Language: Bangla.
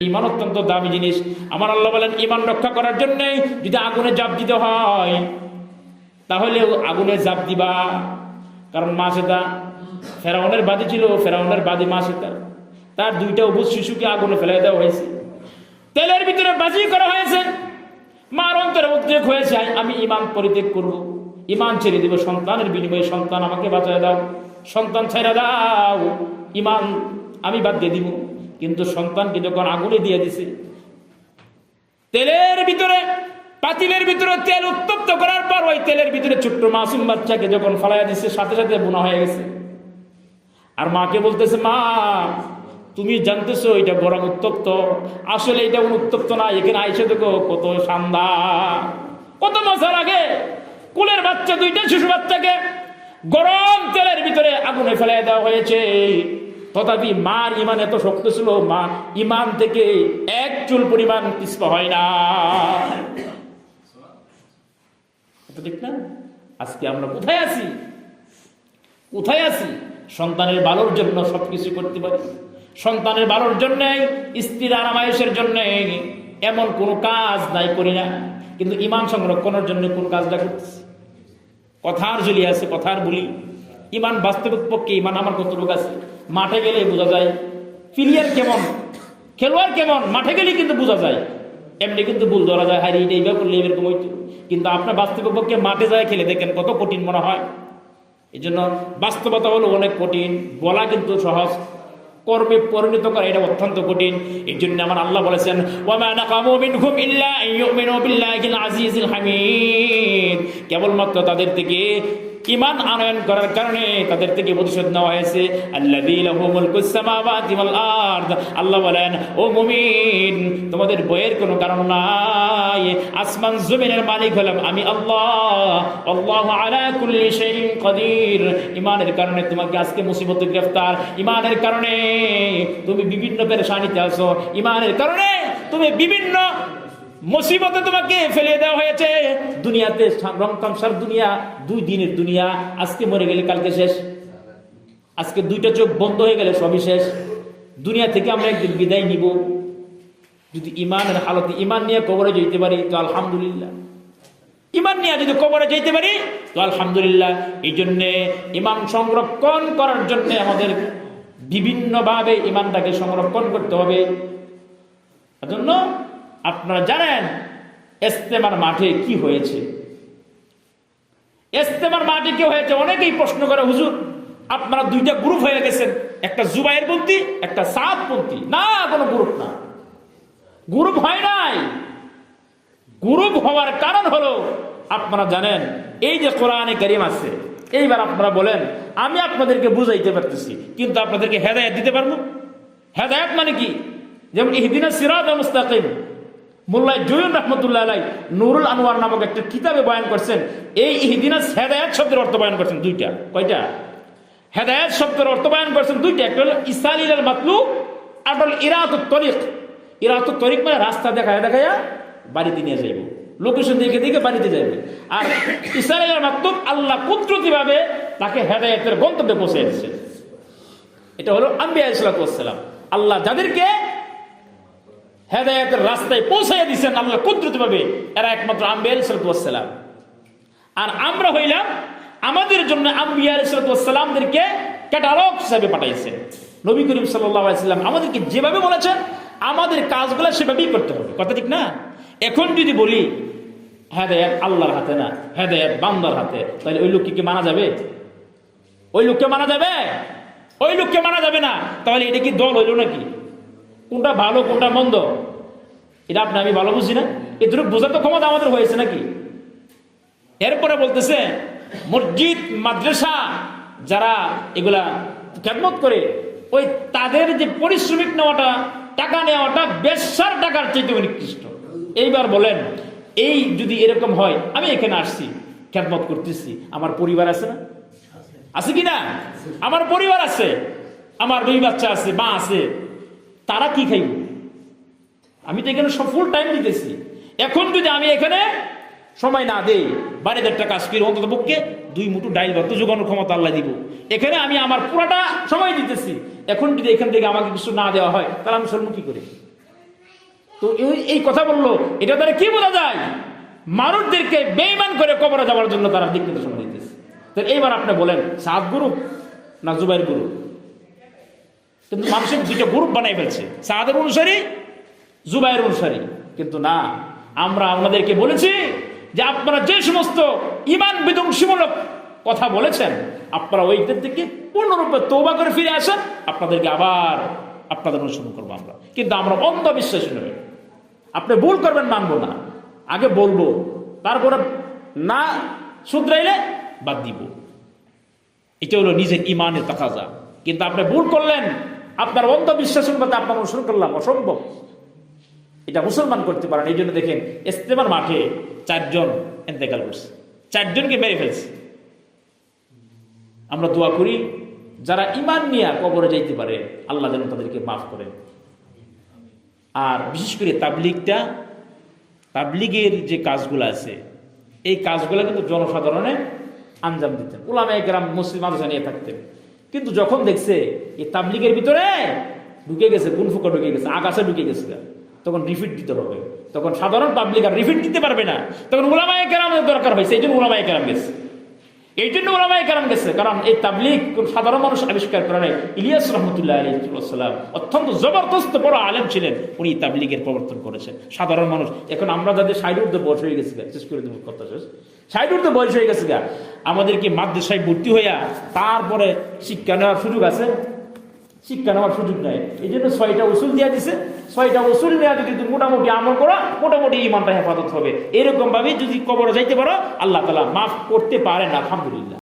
ইমান অত্যন্ত দামি জিনিস। আমার আল্লাহ বলেন ইমান রক্ষা করার জন্য যদি আগুনে জাপ দিতে হয় তাহলে আগুনে জাপ দিবা। কারণ মাছেদা ফেরাউনের বাদী ছিল, ফেরাউনের বাদী মাছেদা, তার দুইটা অবুজ শিশুকে আগুনে ফেলে দেওয়া হয়েছে, তেলের ভিতরে বাজি করা হয়েছে। মার অন্তরে উদ্রেক হয়েছে, আমি ইমান পরিত্যাগ করব, ইমান ছেড়ে দেব, সন্তানের বিনিময়ে সন্তান আমাকে বাঁচায় দাও, সন্তান ছেড়ে দাও, ইমান আমি বাদ দিয়ে দিব। কিন্তু সন্তানকে যখন আগুনে দিয়ে দিছে, তেলের ভিতরে পাতিলের ভিতরে তেল উত্তপ্ত করার পর ওই তেলের ভিতরে ছোট্ট মাসুম বাচ্চাকে যখন ফালাইয়া দিচ্ছে সাথে সাথে বোনা হয়ে গেছে। আর মাকে বলতেছে, মা তুমি জানতেছো এটা গরম উত্তপ্ত, আসলে এটা উত্তপ্ত না, এখানে আইসে দেখো কত শানদার, কত মজা লাগে। কুলের বাচ্চা দুইটা শিশু বাচ্চাকে গরম তেলের ভিতরে আগুনে ফেলাই দেওয়া হয়েছে, তথাপি মার ইমান এত শক্ত ছিল, মা ইমান থেকে এক চুল পরিমাণ পিছপা হয় না। ঠিক না? আজকে আমরা কোথায় আছি? কোথায় আছি? সন্তানের ভালোর জন্য সবকিছু করতে পারি, সন্তানের ভালোর জন্য, স্ত্রীর আরামায়েশের জন্য এমন কোন কাজ নাই করি না, কিন্তু ইমান সংরক্ষণের জন্য কোন কাজটা করতেছি? কথার ঝুলি আছে, কথার বলি। ইমান বাস্তবিক পক্ষে ইমান আমার কতটুকু আছে মাঠে গেলে বোঝা যায়। প্লেয়ার কেমন, খেলোয়াড় কেমন, মাঠে গেলে কিন্তু বোঝা যায়। এমনি কিন্তু ভুল ধরা যায়, হাই এইভাবে করলে এরকম হইতো, কিন্তু আপনার বাস্তবিক পক্ষে মাঠে যায় খেলে দেখেন কত কঠিন মনে হয়। এই জন্য বাস্তবতা হলো অনেক কঠিন, বলা কিন্তু সহজ, কর্মে পরিণত করা এটা অত্যন্ত কঠিন। এই জন্য আমার আল্লাহ বলেছেন, ওয়ামা নাকামু মিনহুম ইল্লা আইয়ুমিনু বিল্লাহিল আজিজিল হামিদ, কেবলমাত্র তাদের থেকে ঈমান আনয়ন করার কারণে তাদের থেকে প্রতিশোধ নেওয়া হয়েছে। আল্লাযী লাহু মুলকুস সামাওয়াতি ওয়াল আরদ, আল্লাহ বলেন, ও মুমিন তোমাদের ভয়ের কোনো কারণ নাই, আসমান জমিনের মালিক হলাম আমি আল্লাহ, আল্লাহু আলা কুল্লি শাইইন কাদির। ঈমানের কারণে তোমাকে আজকে মুসিবতে গ্রেফতার, ঈমানের কারণে তুমি বিভিন্ন পেরেশানিতে আছো, ঈমানের কারণে তুমি বিভিন্ন মুসিবতে তোমাকে ফেলে দেওয়া হয়েছে। দুনিয়াতে রং তামসার দুনিয়া, 2 দিনের দুনিয়া, আজকে মরে গেলে কালকে শেষ, আজকে 2টা চোখ বন্ধ হয়ে গেলে সবই শেষ। দুনিয়া থেকে আমরা একদিন বিদায় নিব। যদি ইমানের হালতে ইমান নিয়ে কবরে যেতে পারি তো আলহামদুলিল্লাহ, ইমান নিয়ে যদি কবরে যেতে পারি তো আলহামদুলিল্লাহ। এই জন্যে ইমান সংরক্ষণ করার জন্য আমাদের বিভিন্নভাবে ইমানটাকে সংরক্ষণ করতে হবে। এজন্য আপনারা জানেন ইস্তেমার মাঠে কি হয়েছে, ইস্তেমার মাঠে কি হয়েছে? অনেকেই প্রশ্ন করে, হুজুর আপনারা 2টা গ্রুপ হয়ে গেছেন, একটা জুবাইর পন্থী, একটা সাদ পন্থী। না, কোনো গ্রুপ না, গ্রুপ হয় নাই। গ্রুপ হওয়ার কারণ হলো আপনারা জানেন এই যে কোরআনে কারীম আছে, এইবার আপনারা বলেন আমি আপনাদেরকে বুঝাইতে পারতেছি কিন্তু আপনাদেরকে হেদায়েত দিতে পারবো? হেদায়েত মানে কি? যেমন ইহদিনাস সিরাতাল মুস্তাকিম, মোল্লা জুয়ুন রহমতুল্লাহ আলাইহি নুরুল আনোয়ার নামক একটা কিতাবে বয়ান করছেন, এই ইহদিনাস হেদায়েত শব্দের অর্থ বয়ান করছেন 2টা। কয়টা? হেদায়েত শব্দের অর্থ বয়ান করছেন 2টা, একটা হলো ইসালিল মাতলুব, আর হলো ইরাতুত তরিক। ইরাতুত তরিক মানে রাস্তা দেখায় দেখায়া বাড়িতে নিয়ে যাইব, লোকেশন দেখে দেখে বাড়িতে যাবে। আর ইসালিল মাতলুব আল্লাহ কুদরতিভাবে তাকে হেদায়েতের গন্তব্যে পৌঁছে দিচ্ছে। এটা হলো আম্বিয়া আলাইহিসসালাতু ওয়াসসালাম, আল্লাহ যাদেরকে হেদায়েতের রাস্তায় পৌঁছাইয়া দিচ্ছেন আল্লাহ কুদরতিভাবে, এরা একমাত্র আম্বিয়া আলাইহিসসালাতু ওয়াসসালাম। আর আমরা হইলাম আমাদের জন্য আম্বিয়া আলাইহিসসালাতু ওয়াসসালামদেরকে ক্যাটালগ হিসাবে পাঠাইছেন। নবী করিম সাল্লাল্লাহু আলাইহি ওয়াসাল্লাম আমাদেরকে যেভাবে বলেছেন আমাদের কাজগুলো সেভাবেই করতে হবে। কথা ঠিক না? এখন যদি বলি হেদায়েত আল্লাহর হাতে না, হেদায়েত বান্দার হাতে, তাহলে ওই লোককে কি মানা যাবে? ওই লোককে মানা যাবে? ওই লোককে মানা যাবে না। তাহলে এটা কি দল হইল নাকি? কোনটা ভালো কোনটা মন্দ এটা আপনি আমি ভালো বুঝি না, এটুকু বোঝার তো ক্ষমতা আমাদের হয়েছে নাকি? এরপরে বলতেছে মসজিদ মাদ্রাসা যারা এগুলা খেদমত করে, ওই তাদের যে পারিশ্রমিক নেওয়াটা, টাকা নেওয়াটা বেশ্যার টাকার চাইতে নিকৃষ্ট। এইবার বলেন এই যদি এরকম হয়, আমি এখানে আসছি খেদমত করতেছি, আমার পরিবার আছে না? আছে কি না? আমার পরিবার আছে, আমার 2 বাচ্চা আছে, মা আছে, তারা কি খাইব? আমি তো এখানে সব ফুল টাইম দিতেছি। এখন যদি আমি এখানে সময় না দেই, বাড়িতে একটা কাজ করি, অন্তত পক্ষে 2 মুঠো ডাইল ভাত জোগানোর ক্ষমতা আল্লাহ দিব। এখানে আমি আমার পুরাটা সময় দিতেছি, এখন যদি এখান থেকে আমাকে কিছু না দেওয়া হয় তাহলে আমি চলবো কি করে? তো এই কথা বললো, এটা দ্বারা কি বোঝা যায়? মানুষদেরকে বেঈমান করে কবরে যাওয়ার জন্য তারা দিক নির্দেশনা দিতেছে। তো এইবার আপনি বলেন সাদ গ্রুপ না জুবাইর গ্রুপ? কিন্তু মানুষের দুইটা গ্রুপ বানাই ফেলছে, সাদের অনুসারী, জুবাইর অনুসারী। কিন্তু না, আমরা আপনাদেরকে বলেছি যে আপনারা যে সমস্ত ঈমান বিধ্বংসীমূলক কথা বলেছেন, আপনারা ওইটার থেকে পূর্ণরূপে তওবা করে ফিরে আসেন, আপনাদেরকে আবার আপনাদের অনুসরণ করবো আমরা। কিন্তু আমরা অন্ধবিশ্বাসী নই। আপনি ভুল করবেন মানবো না, আগে বলবো, তারপরে না শুধরাইলে বাদ দিব। এটা হলো নিজের ইমানের তাকাজা। কিন্তু আপনি ভুল করলেন, আপনার অন্ধবিশ্বাসের মধ্যে আপনার অনুসরণ করলাম, অসম্ভব। এটা মুসলমান করতে পারেন। এই জন্য দেখেন ইস্তেমার মাঠে 4 জন ইন্তেকাল করছে, 4 জনকে মেরে ফেলছে। আমরা দোয়া করি যারা ইমান নিয়ে কবরে যাইতে পারে আল্লাহ যেন তাদেরকে মাফ করেন। আর বিশেষ করে তাবলিগের যে কাজগুলো আছে, এই কাজগুলো কিন্তু জনসাধারণে আঞ্জাম দিতেন। উলামায়ে কেরাম মুসলিম মাদ্রাসা নিয়ে থাকতেন। কিন্তু যখন দেখছে এই তাবলিগের ভিতরে ঢুকে গেছে, গুনফুকা ঢুকে গেছে, আগাছা ঢুকে গেছে, তখন রিফিট দিতে হবে। তখন সাধারণ পাবলিক আর রিফিট দিতে পারবে না, তখন উলামায়ে কেরামের দরকার হয়েছে। এই জন্য উলামায়ে কেরাম গেছে, কারণ এই তাবলিগ কোন সাধারণ মানুষ আবিষ্কার করে নাই। ইলিয়াস রহমতুল্লাহ আলাইহিসসালাম অত্যন্ত জবরদস্ত বড় আলেম ছিলেন, উনি তাবলিগের প্রবর্তন করেছেন। সাধারণ মানুষ, এখন আমরা যাদের 60 ঊর্ধ্ব বয়স হয়ে গেছে, শেষ করে দেবো কথা শেষ, 60 ঊর্ধ্ব বয়স হয়ে গেছে, আমাদের কি মাদ্রাসায় ভর্তি হইয়া তারপরে শিক্ষা নেওয়ার সুযোগ আছে? শিক্ষা নেওয়ার সুযোগ নাই। এই জন্য 6টা উসুল দিয়ে দিছে। 6টা উসুল নেওয়া যদি মোটামুটি আমল করো, মোটামুটি ইমানটা হেফাজত হবে। এরকম ভাবে যদি কবরে যাইতে পারো, আল্লাহ তাআলা মাফ করতে পারেন, আলহামদুলিল্লাহ।